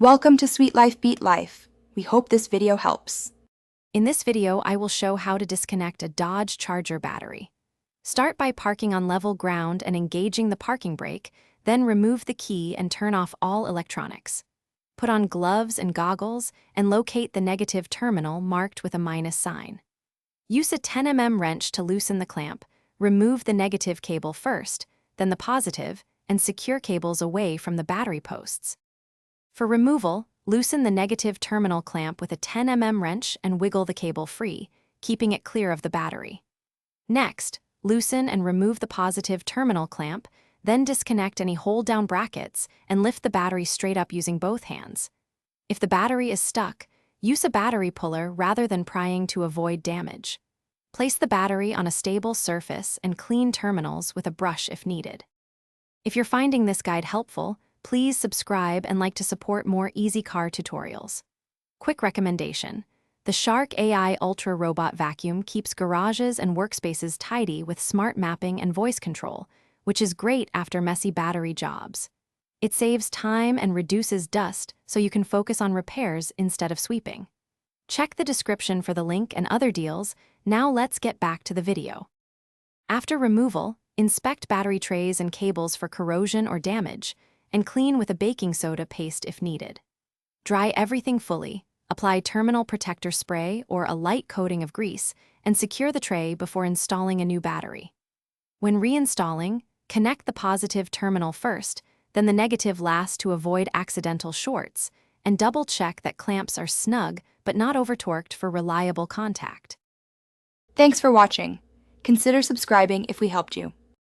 Welcome to Sweet Life Beat Life. We hope this video helps. In this video, I will show how to disconnect a Dodge Charger battery. Start by parking on level ground and engaging the parking brake, then remove the key and turn off all electronics. Put on gloves and goggles and locate the negative terminal marked with a minus sign. Use a 10 mm wrench to loosen the clamp. Remove the negative cable first, then the positive, and secure cables away from the battery posts. For removal, loosen the negative terminal clamp with a 10 mm wrench and wiggle the cable free, keeping it clear of the battery. Next, loosen and remove the positive terminal clamp, then disconnect any hold-down brackets and lift the battery straight up using both hands. If the battery is stuck, use a battery puller rather than prying to avoid damage. Place the battery on a stable surface and clean terminals with a brush if needed. If you're finding this guide helpful, please subscribe and like to support more easy car tutorials. Quick recommendation: the Shark AI Ultra Robot Vacuum keeps garages and workspaces tidy with smart mapping and voice control, which is great after messy battery jobs. It saves time and reduces dust so you can focus on repairs instead of sweeping. Check the description for the link and other deals. Now let's get back to the video. After removal, inspect battery trays and cables for corrosion or damage, and clean with a baking soda paste if needed. Dry everything fully, apply terminal protector spray or a light coating of grease, and secure the tray before installing a new battery. When reinstalling, connect the positive terminal first, then the negative last to avoid accidental shorts, and double-check that clamps are snug but not over-torqued for reliable contact. Thanks for watching. Consider subscribing if we helped you.